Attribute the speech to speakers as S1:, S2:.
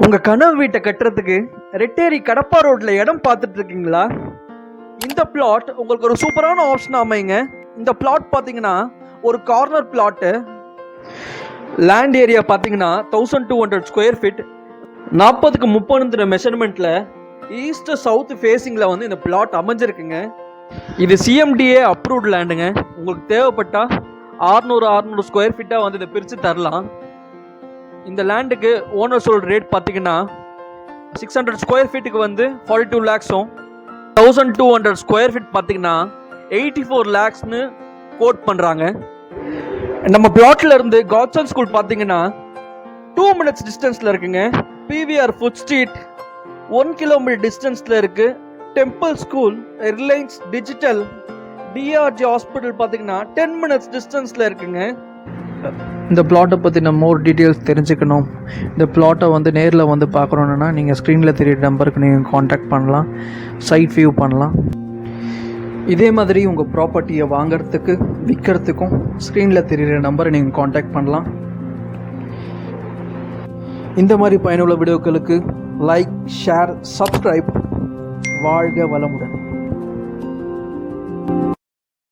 S1: உங்க கனவு வீட்டை கட்டுறதுக்கு ரெட்டேரி கடப்பா ரோட்ல இடம் பார்த்துட்டு இருக்கீங்களா? இந்த பிளாட் உங்களுக்கு ஒரு சூப்பரான ஆப்ஷன் அமைங்க. இந்த பிளாட் பார்த்தீங்கன்னா ஒரு கார்னர் பிளாட்டு. லேண்ட் ஏரியா பார்த்தீங்கன்னா 1200 ஸ்கொயர் ஃபீட், 40க்கு 30 மெஷர்மெண்ட்ல ஈஸ்ட் சவுத் ஃபேஸிங்கில் வந்து இந்த பிளாட் அமைஞ்சிருக்குங்க. இது சிஎம்டிஏ அப்ரூவ்ட் லேண்டுங்க. உங்களுக்கு தேவைப்பட்டா 600 ஸ்கொயர் ஃபீட்டாக வந்து இதை பிரித்து தரலாம். இந்த லேண்டுக்கு ஓனர் சொல்கிற ரேட் பார்த்தீங்கன்னா 600 ஸ்கொயர் ஃபீட்டுக்கு வந்து 42 lakhs-உம், 1200 ஸ்கொயர் ஃபீட் பார்த்தீங்கன்னா 84 lakhs-னு கோட் பண்ணுறாங்க. நம்ம பிளாட்ல இருந்து காட்சன் ஸ்கூல் பார்த்தீங்கன்னா 2 minutes டிஸ்டன்ஸில் இருக்குங்க. பிவிஆர் ஃபுட் ஸ்ட்ரீட் 1 kilometer டிஸ்டன்ஸில் இருக்கு. Temple school, Reliance digital, TRG hospital பார்த்தீங்கன்னா 10 minutes டிஸ்டன்ஸில் இருக்குங்க.
S2: இந்த பிளாட்டை பற்றின மோர் டீட்டெயில்ஸ் தெரிஞ்சுக்கணும், இந்த பிளாட்டை வந்து நேரில் வந்து பார்க்கணுன்னா நீங்கள் ஸ்க்ரீனில் தெரியுற நம்பருக்கு நீங்கள் காண்டாக்ட் பண்ணலாம், சைட் வியூ பண்ணலாம். இதே மாதிரி உங்கள் ப்ராப்பர்ட்டியை வாங்கிறதுக்கு விற்கிறதுக்கும் ஸ்க்ரீனில் தெரிகிற நம்பரை நீங்கள் காண்டாக்ட் பண்ணலாம். இந்த மாதிரி பயனுள்ள வீடியோக்களுக்கு லைக், ஷேர், சப்ஸ்கிரைப். வாழ்க வளமுடன்.